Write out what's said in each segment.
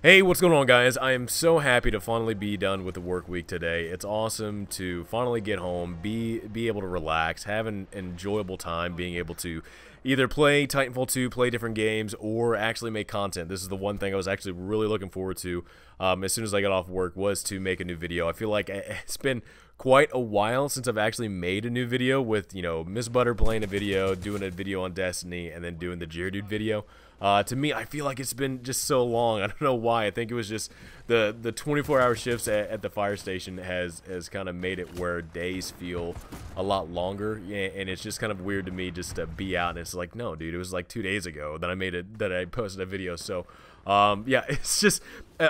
Hey, what's going on, guys? I am so happy to finally be done with the work week today. It's awesome to finally get home, be able to relax, have an enjoyable time being able to either play Titanfall 2, play different games, or actually make content. This is the one thing I was actually really looking forward to as soon as I got off work, was to make a new video. I feel like it's been quite a while since I've actually made a new video with, Miss Butter playing a video, doing a video on Destiny, and then doing the Geodude video. To me, I feel like it's been just so long. I don't know why. I think it was just the 24-hour shifts at the fire station has kind of made it where days feel a lot longer, and it's just kind of weird to me just to be out. And it's like, no, dude, it was like 2 days ago that I posted a video. So yeah, it's just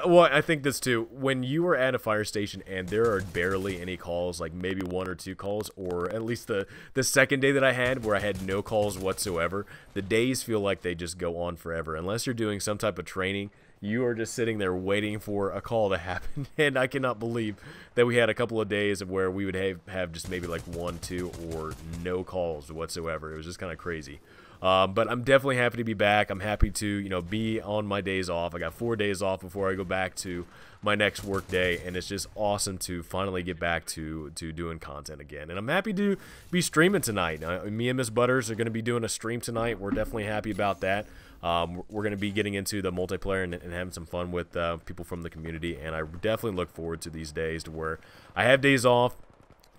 well, I think this too, when you are at a fire station and there are barely any calls, like maybe 1 or 2 calls, or at least the second day that I had where I had no calls whatsoever, the days feel like they just go on forever. Unless you're doing some type of training, you are just sitting there waiting for a call to happen. And I cannot believe that we had a couple of days of where we would have just maybe like 1, 2, or no calls whatsoever. It was just kind of crazy. But I'm definitely happy to be back. I'm happy to, be on my days off. I got 4 days off before I go back to my next work day, and it's just awesome to finally get back to doing content again. And I'm happy to be streaming tonight. Me and Miss Butters are going to be doing a stream tonight. We're definitely happy about that. We're going to be getting into the multiplayer and having some fun with people from the community, and I definitely look forward to these days to where I have days off.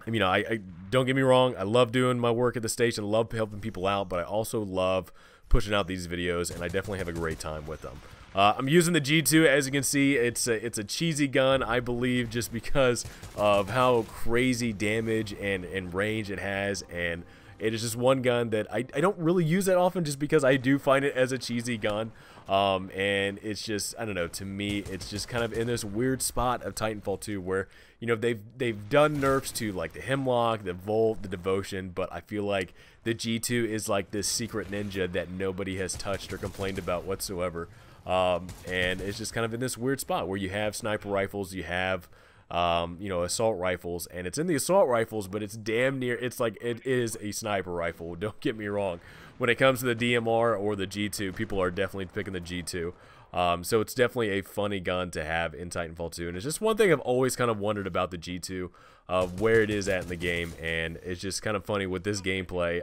I don't get me wrong, I love doing my work at the station, I love helping people out, but I also love pushing out these videos, and I definitely have a great time with them. I'm using the G2, as you can see. It's a cheesy gun, I believe, just because of how crazy damage and range it has, and it is just one gun that I don't really use that often, just because I do find it as a cheesy gun. And it's just, I don't know, to me, it's just kind of in this weird spot of Titanfall 2 where, they've done nerfs to like the Hemlock, the Volt, the Devotion, but I feel like the G2 is like this secret ninja that nobody has touched or complained about whatsoever. And it's just kind of in this weird spot where you have sniper rifles, you have assault rifles, and it's in the assault rifles, but it's damn near, it's like it is a sniper rifle. Don't get me wrong. When it comes to the DMR or the G2, people are definitely picking the G2. So it's definitely a funny gun to have in Titanfall 2, and it's just one thing I've always kind of wondered about the G2, of where it is at in the game, and it's just kind of funny with this gameplay.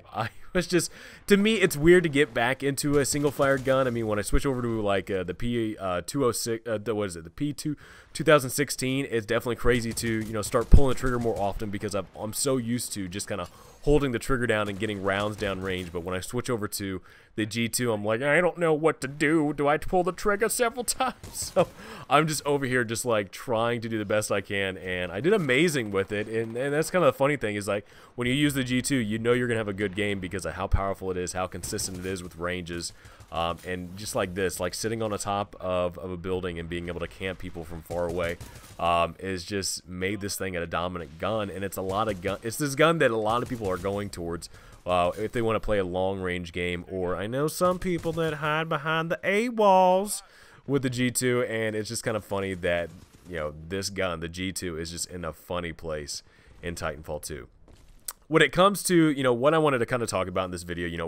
To me, it's weird to get back into a single-fire gun. I mean, when I switch over to like the P206, what is it, the P2 2016, it's definitely crazy to start pulling the trigger more often, because I'm so used to just kind of holding the trigger down and getting rounds down range. But when I switch over to the G2, I'm like, I don't know what to do. Do I pull the trigger several times? So I'm just over here just like trying to do the best I can, and I did amazing with it. And that's kind of the funny thing, is like when you use the G2, you know you're gonna have a good game because of how powerful it is, how consistent it is with ranges. And just like this, like sitting on the top of a building and being able to camp people from far away, is just made this thing a dominant gun. And it's it's this gun that a lot of people are going towards if they want to play a long range game. Or I know some people that hide behind the A-walls with the G2, and it's just kind of funny that this gun, the G2, is just in a funny place in Titanfall 2. When it comes to what I wanted to kind of talk about in this video,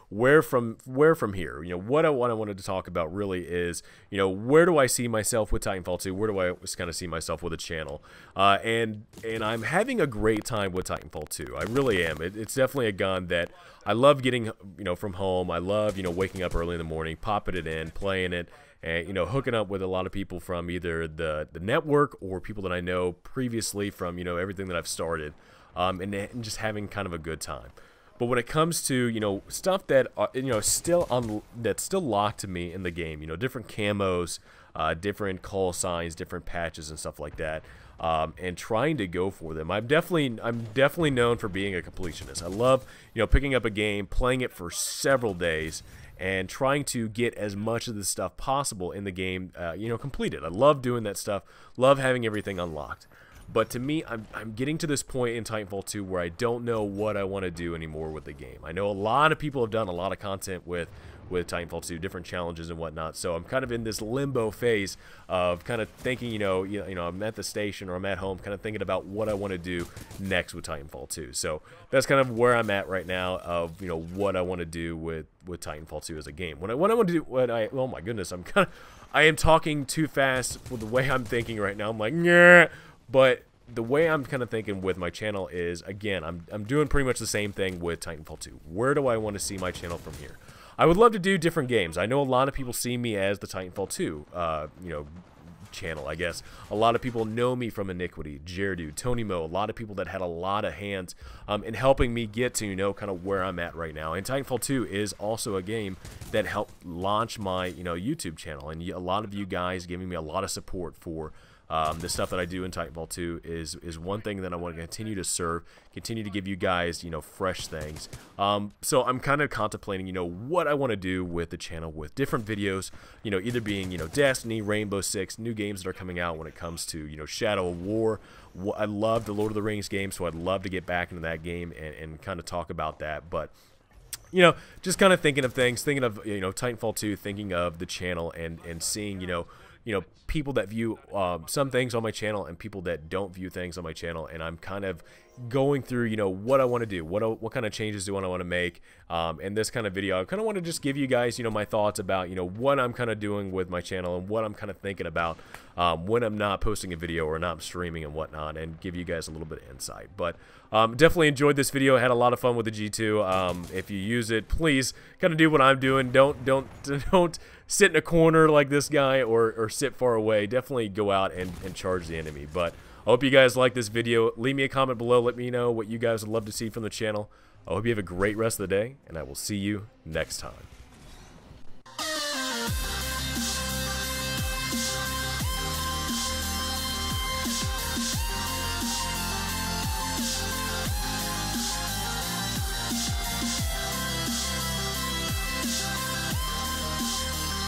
where from here, what I wanted to talk about really is where do I see myself with Titanfall 2? Where do I kind of see myself with a channel? And I'm having a great time with Titanfall 2. I really am. It's definitely a gun that I love getting from home. I love waking up early in the morning, popping it in, playing it, and hooking up with a lot of people from either the network or people that I know previously from everything that I've started. And just having kind of a good time. But when it comes to stuff that that's still locked to me in the game, different camos, different call signs, different patches and stuff like that, and trying to go for them. I'm definitely known for being a completionist. I love picking up a game, playing it for several days, and trying to get as much of the stuff possible in the game completed. I love doing that stuff. Love having everything unlocked. But to me, I'm getting to this point in Titanfall 2 where I don't know what I want to do anymore with the game. I know a lot of people have done a lot of content with Titanfall 2, different challenges and whatnot. So I'm kind of in this limbo phase of kind of thinking, you know, I'm at the station or I'm at home, kind of thinking about what I want to do next with Titanfall 2. So that's kind of where I'm at right now of, you know, what I want to do with Titanfall 2 as a game. What I want to do, oh my goodness, I am talking too fast with the way I'm thinking right now. I'm like, yeah, but the way I'm kind of thinking with my channel is, again, I'm doing pretty much the same thing with Titanfall 2. Where do I want to see my channel from here? I would love to do different games. I know a lot of people see me as the Titanfall 2, you know, channel, I guess. A lot of people know me from Iniquity, Jaredu, Tony Mo, a lot of people that had a lot of hands in helping me get to, you know, kind of where I'm at right now. And Titanfall 2 is also a game that helped launch my, you know, YouTube channel. And a lot of you guys giving me a lot of support for the stuff that I do in Titanfall 2 is one thing that I want to continue to serve, continue to give you guys, you know, fresh things. So I'm kind of contemplating, you know, what I want to do with the channel with different videos, you know, either being, you know, Destiny, Rainbow Six, new games that are coming out when it comes to, you know, Shadow of War. I love the Lord of the Rings game, so I'd love to get back into that game and kind of talk about that. But you know, just kind of thinking of things, thinking of, you know, Titanfall 2, thinking of the channel and seeing, you know, people that view some things on my channel and people that don't view things on my channel, and I'm kind of going through, you know, what I want to do, what kind of changes do I want to make. In this kind of video, I kind of want to just give you guys, you know, my thoughts about, you know, what I'm kind of doing with my channel and what I'm kind of thinking about when I'm not posting a video or not streaming and whatnot, and give you guys a little bit of insight. But definitely enjoyed this video. I had a lot of fun with the G2. If you use it, please kind of do what I'm doing. Don't sit in a corner like this guy or sit far away. Definitely go out and charge the enemy. But I hope you guys like this video. Leave me a comment below. Let me know what you guys would love to see from the channel. I hope you have a great rest of the day, and I will see you next time.